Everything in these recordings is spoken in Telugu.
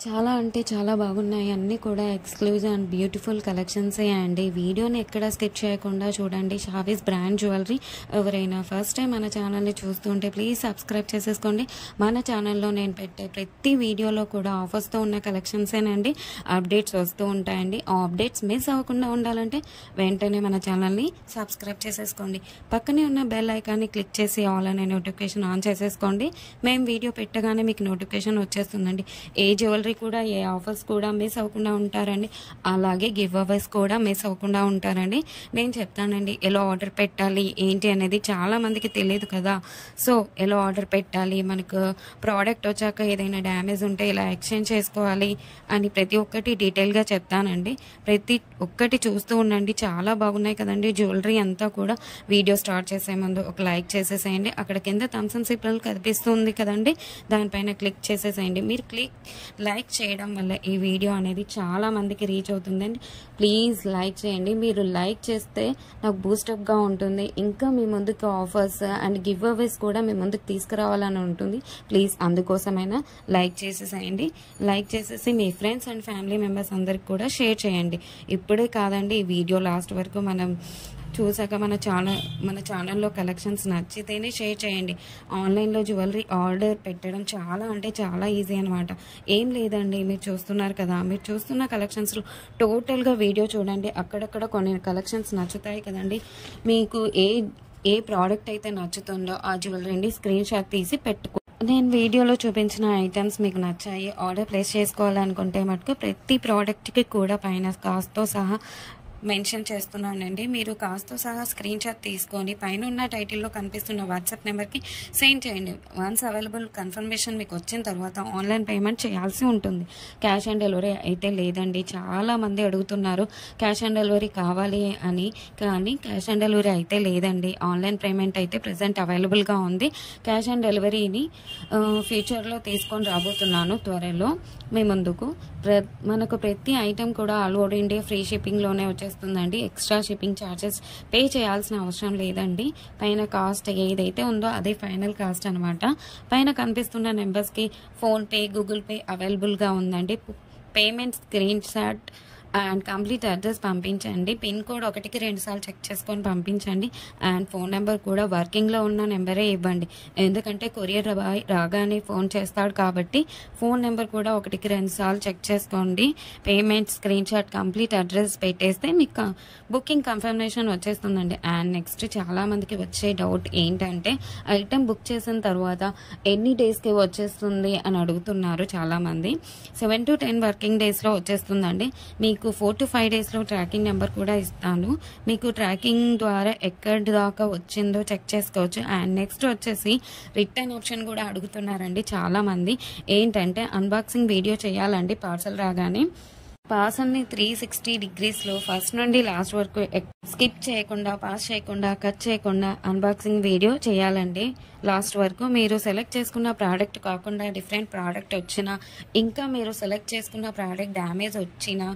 చాలా అంటే చాలా బాగున్నాయి. అన్నీ కూడా ఎక్స్‌క్లూజివ్ అండ్ బ్యూటిఫుల్ కలెక్షన్సే అండి. వీడియోని ఎక్కడ స్కిప్ చేయకుండా చూడండి. Shavis brand jewellery. ఎవరైనా ఫస్ట్ టైం మన ఛానల్ని చూస్తుంటే ప్లీజ్ సబ్స్క్రైబ్ చేసేసుకోండి. మన ఛానల్లో నేను పెట్టే ప్రతి వీడియోలో కూడా ఆఫర్స్తో ఉన్న కలెక్షన్సేనండి అప్డేట్స్ వస్తూ ఉంటాయండి. ఆ అప్డేట్స్ మిస్ అవ్వకుండా ఉండాలంటే వెంటనే మన ఛానల్ని సబ్స్క్రైబ్ చేసేసుకోండి. పక్కనే ఉన్న బెల్ ఐకాన్ని క్లిక్ చేసి ఆల్ అనే నోటిఫికేషన్ ఆన్ చేసేసుకోండి. మేము వీడియో పెట్టగానే మీకు నోటిఫికేషన్ వచ్చేస్తుందండి. ఏ జ్యువెలరీ కూడా ఏ ఆఫర్స్ కూడా మిస్ అవ్వకుండా ఉంటారండి. అలాగే గివ్ అవేస్ కూడా మిస్ అవ్వకుండా ఉంటారండి. నేను చెప్తానండి ఎలా ఆర్డర్ పెట్టాలి ఏంటి అనేది చాలా మందికి తెలియదు కదా. సో ఎలా ఆర్డర్ పెట్టాలి, మనకు ప్రోడక్ట్ వచ్చాక ఏదైనా డ్యామేజ్ ఉంటే ఇలా ఎక్స్చేంజ్ చేసుకోవాలి అని ప్రతి ఒక్కటి డీటెయిల్గా చెప్తానండి. ప్రతి ఒక్కటి చూస్తూ ఉండండి. చాలా బాగున్నాయి కదండి జ్యువెలరీ అంతా కూడా. వీడియో స్టార్ట్ చేసే ముందు ఒక లైక్ చేసేసేయండి. అక్కడ కింద థమ్స్ అప్ సింబల్ కనిపిస్తుంది కదండి, దానిపైన క్లిక్ చేసేసేయండి. మీరు లైక్ చేయడం వల్ల ఈ వీడియో అనేది చాలా మందికి రీచ్ అవుతుందండి. ప్లీజ్ లైక్ చేయండి. మీరు లైక్ చేస్తే నాకు బూస్టప్గా ఉంటుంది. ఇంకా మీ ముందుకు ఆఫర్స్ అండ్ గివ్ అవేస్ కూడా మీ ముందుకు తీసుకురావాలని ఉంటుంది. ప్లీజ్ అందుకోసమైనా లైక్ చేసేసేయండి. లైక్ చేసేసి మీ ఫ్రెండ్స్ అండ్ ఫ్యామిలీ మెంబర్స్ అందరికి కూడా షేర్ చేయండి. ఇప్పుడే కాదండి, ఈ వీడియో లాస్ట్ వరకు మనం చూసాక మన ఛానల్లో కలెక్షన్స్ నచ్చితేనే షేర్ చేయండి. ఆన్లైన్లో జ్యువెలరీ ఆర్డర్ పెట్టడం చాలా అంటే చాలా ఈజీ అనమాట. ఏం లేదండి, మీరు చూస్తున్నారు కదా, మీరు చూస్తున్న కలెక్షన్స్లో టోటల్గా వీడియో చూడండి. అక్కడక్కడ కొన్ని కలెక్షన్స్ నచ్చుతాయి కదండి. మీకు ఏ ప్రోడక్ట్ అయితే నచ్చుతుందో ఆ జ్యువెలరీని స్క్రీన్ షాట్ తీసి పెట్టుకో. నేను వీడియోలో చూపించిన ఐటమ్స్ మీకు నచ్చాయి, ఆర్డర్ ప్లేస్ చేసుకోవాలనుకుంటే మటుకు ప్రతి ప్రోడక్ట్కి కూడా పైన కాస్ట్తో సహా మెన్షన్ చేస్తున్నానండి. మీరు కాస్ట్తో సహా స్క్రీన్ షాట్ తీసుకొని పైన ఉన్న టైటిల్లో కనిపిస్తున్న వాట్సాప్ నెంబర్కి సెండ్ చేయండి. వన్స్ అవైలబుల్ కన్ఫర్మేషన్ మీకు వచ్చిన తర్వాత ఆన్లైన్ పేమెంట్ చేయాల్సి ఉంటుంది. క్యాష్ ఆన్ డెలివరీ అయితే లేదండి. చాలామంది అడుగుతున్నారు క్యాష్ ఆన్ డెలివరీ కావాలి అని, కానీ క్యాష్ ఆన్ డెలివరీ అయితే లేదండి. ఆన్లైన్ పేమెంట్ అయితే ప్రజెంట్ అవైలబుల్గా ఉంది. క్యాష్ ఆన్ డెలివరీని ఫ్యూచర్లో తీసుకొని రాబోతున్నాను త్వరలో మీ ముందుకు. మనకు ప్రతి ఐటెం కూడా ఆల్ ఓవర్ ఇండియా ఫ్రీ షిప్పింగ్లోనే వచ్చేస్తుందండి. ఎక్స్ట్రా షిప్పింగ్ ఛార్జెస్ పే చేయాల్సిన అవసరం లేదండి. పైన కాస్ట్ ఏదైతే ఉందో అదే ఫైనల్ కాస్ట్ అనమాట. పైన కనిపిస్తున్న నెంబర్స్కి ఫోన్పే, గూగుల్ పే అవైలబుల్గా ఉందండి. Payment screen shot and complete address పంపించండి. పిన్ కోడ్ 1కి 2 సార్లు చెక్ చేసుకొని పంపించండి. అండ్ ఫోన్ నెంబర్ కూడా వర్కింగ్లో ఉన్న నెంబరే ఇవ్వండి. ఎందుకంటే కొరియర్ రాగానే ఫోన్ చేస్తాడు కాబట్టి ఫోన్ నెంబర్ కూడా 1కి 2 సార్లు చెక్ చేసుకోండి. Payment screen shot complete address పెట్టేస్తే మీకు బుకింగ్ కన్ఫర్మేషన్ వచ్చేస్తుందండి. అండ్ నెక్స్ట్ చాలామందికి వచ్చే డౌట్ ఏంటంటే ఐటెం బుక్ చేసిన తర్వాత ఎన్ని డేస్కి వచ్చేస్తుంది అని అడుగుతున్నారు చాలామంది. 7 to 10 వర్కింగ్ డేస్లో వచ్చేస్తుందండి. మీకు 4 to 5 డేస్లో ట్రాకింగ్ నెంబర్ కూడా ఇస్తాను. మీకు ట్రాకింగ్ ద్వారా ఎక్కడి దాకా వచ్చిందో చెక్ చేసుకోవచ్చు. అండ్ నెక్స్ట్ వచ్చేసి రిటర్న్ ఆప్షన్ కూడా అడుగుతున్నారండి చాలామంది. ఏంటంటే అన్బాక్సింగ్ వీడియో చేయాలండి పార్సల్ రాగానే. పార్సల్ని 360 degreesలో ఫస్ట్ నుండి లాస్ట్ వరకు స్కిప్ చేయకుండా, పాస్ చేయకుండా, కట్ చేయకుండా అన్బాక్సింగ్ వీడియో చేయాలండి లాస్ట్ వరకు. మీరు సెలెక్ట్ చేసుకున్న ప్రోడక్ట్ కాకుండా డిఫరెంట్ ప్రోడక్ట్ వచ్చినా, ఇంకా మీరు సెలెక్ట్ చేసుకున్న ప్రోడక్ట్ డ్యామేజ్ వచ్చినా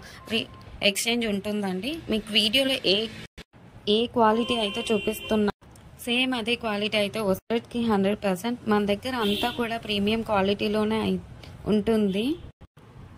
ఎక్స్చేంజ్ ఉంటుందండి. మీకు వీడియోలో ఏ క్వాలిటీ అయితే చూపిస్తున్నా సేమ్ అదే క్వాలిటీ అయితే 100కి 100%. మన దగ్గర అంతా కూడా ప్రీమియం క్వాలిటీలోనే ఉంటుంది.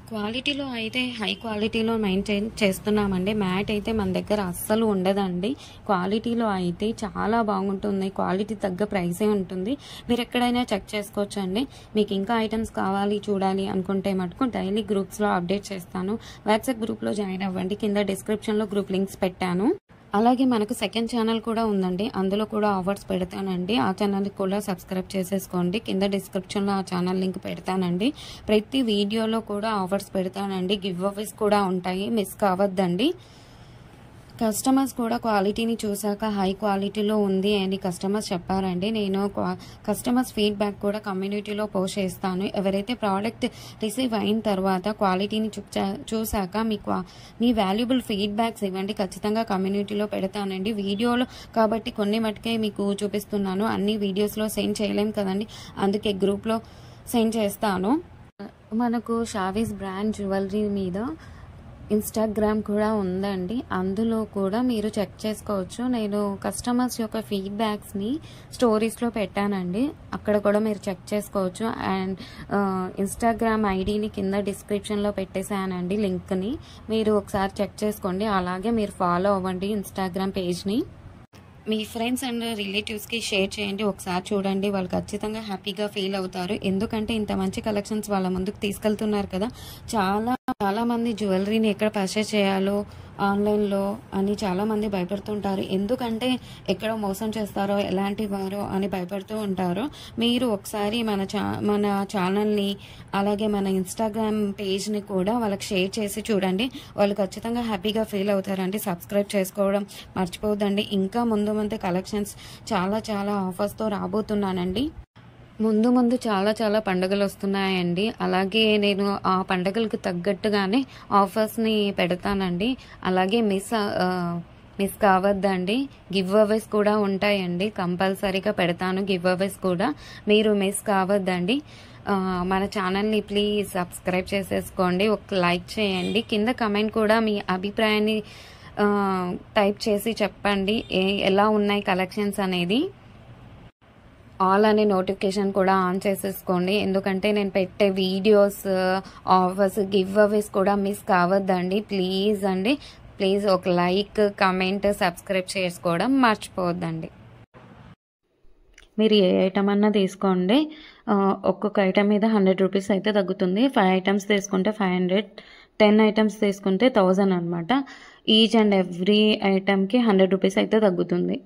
క్వాలిటీలో అయితే హై క్వాలిటీలో మెయింటైన్ చేస్తున్నామండి. మ్యాట్ అయితే మన దగ్గర అస్సలు ఉండదండి. క్వాలిటీలో అయితే చాలా బాగుంటుంది. క్వాలిటీ తగ్గ ప్రైసే ఉంటుంది. మీరు ఎక్కడైనా చెక్ చేసుకోవచ్చు అండి. మీకు ఇంకా ఐటమ్స్ కావాలి చూడాలి అనుకుంటే మటుకు డైలీ గ్రూప్స్లో అప్డేట్ చేస్తాను. వాట్సాప్ గ్రూప్లో జాయిన్ అవ్వండి. కింద డిస్క్రిప్షన్లో గ్రూప్ లింక్స్ పెట్టాను. అలాగే మనకు సెకండ్ ఛానల్ కూడా ఉందండి. అందులో కూడా ఆఫర్స్ పెడతానండి. ఆ ఛానల్కి కూడా సబ్స్క్రైబ్ చేసేసుకోండి. కింద డిస్క్రిప్షన్లో ఆ ఛానల్ లింక్ పెడతానండి. ప్రతి వీడియోలో కూడా ఆఫర్స్ పెడతానండి. గివ్ అవేస్ కూడా ఉంటాయి, మిస్ కావద్దండి. కస్టమర్స్ కూడా క్వాలిటీని చూసాక హై క్వాలిటీలో ఉంది అని కస్టమర్స్ చెప్పారండి. నేను కస్టమర్స్ ఫీడ్బ్యాక్ కూడా కమ్యూనిటీలో పోస్ట్ చేస్తాను. ఎవరైతే ప్రోడక్ట్ రిసీవ్ అయిన తర్వాత క్వాలిటీని చూసాక మీ వాల్యుబుల్ ఫీడ్బ్యాక్స్ ఇవ్వండి. ఖచ్చితంగా కమ్యూనిటీలో పెడతానండి. వీడియోలో కాబట్టి కొన్ని మటుకే మీకు చూపిస్తున్నాను. అన్ని వీడియోస్లో సెండ్ చేయలేం కదండి, అందుకే గ్రూప్లో సెండ్ చేస్తాను. మనకు షావీస్ బ్రాండ్ జ్యువెలరీ మీద ఇన్స్టాగ్రామ్ కూడా ఉందండి. అందులో కూడా మీరు చెక్ చేసుకోవచ్చు. నేను కస్టమర్స్ యొక్క ఫీడ్బ్యాక్స్ని స్టోరీస్లో పెట్టానండి, అక్కడ కూడా మీరు చెక్ చేసుకోవచ్చు. అండ్ ఇన్స్టాగ్రామ్ ఐడిని కింద డిస్క్రిప్షన్లో పెట్టేశానండి లింక్ని, మీరు ఒకసారి చెక్ చేసుకోండి. అలాగే మీరు ఫాలో అవ్వండి ఇన్స్టాగ్రామ్ పేజ్ని. మీ ఫ్రెండ్స్ అండ్ రిలేటివ్స్కి షేర్ చేయండి, ఒకసారి చూడండి, వాళ్ళు ఖచ్చితంగా హ్యాపీగా ఫీల్ అవుతారు. ఎందుకంటే ఇంత మంచి కలెక్షన్స్ వాళ్ళ ముందుకు తీసుకెళ్తున్నారు కదా. చాలా మంది జ్యువెలరీని ఎక్కడ పర్చేస్ చేయాలో ఆన్లైన్లో అని చాలామంది భయపడుతుంటారు. ఎందుకంటే ఎక్కడ మోసం చేస్తారో, ఎలాంటి వారో అని భయపడుతూ ఉంటారు. మీరు ఒకసారి మన ఛానల్ని అలాగే మన ఇన్స్టాగ్రామ్ పేజ్ని కూడా వాళ్ళకి షేర్ చేసి చూడండి, వాళ్ళు ఖచ్చితంగా హ్యాపీగా ఫీల్ అవుతారండి. సబ్స్క్రైబ్ చేసుకోవడం మర్చిపోవద్దండి. ఇంకా ముందు కలెక్షన్స్ చాలా ఆఫర్స్తో రాబోతున్నానండి. ముందు చాలా పండుగలు వస్తున్నాయండి. అలాగే నేను ఆ పండుగలకు తగ్గట్టుగానే ఆఫర్స్ని పెడతానండి. అలాగే మిస్ కావద్దండి. గివ్ అవేస్ కూడా ఉంటాయండి, కంపల్సరీగా పెడతాను గివ్ అవేస్ కూడా, మీరు మిస్ కావద్దండి. మన ఛానల్ని ప్లీజ్ సబ్స్క్రైబ్ చేసేసుకోండి, ఒక లైక్ చేయండి, కింద కమెంట్ కూడా మీ అభిప్రాయాన్ని టైప్ చేసి చెప్పండి ఎలా ఉన్నాయి కలెక్షన్స్ అనేది. ఆల్ అనే నోటిఫికేషన్ కూడా ఆన్ చేసేసుకోండి, ఎందుకంటే నేను పెట్టే వీడియోస్, ఆఫర్స్, గివ్ అవేస్ కూడా మిస్ కావద్దండి. ప్లీజ్ అండి, ప్లీజ్ ఒక లైక్, కమెంట్, సబ్స్క్రైబ్ చేసుకోవడం మర్చిపోవద్దండి. మీరు ఏ ఐటమ్ అన్నా తీసుకోండి, ఒక్కొక్క ఐటమ్ మీద 100 రూపీస్ అయితే తగ్గుతుంది. 5 ఐటమ్స్ తీసుకుంటే 500, 10 ఐటమ్స్ తీసుకుంటే 1000 అనమాట. ఈచ్ అండ్ ఎవ్రీ ఐటమ్కి 100 రూపీస్ అయితే తగ్గుతుంది.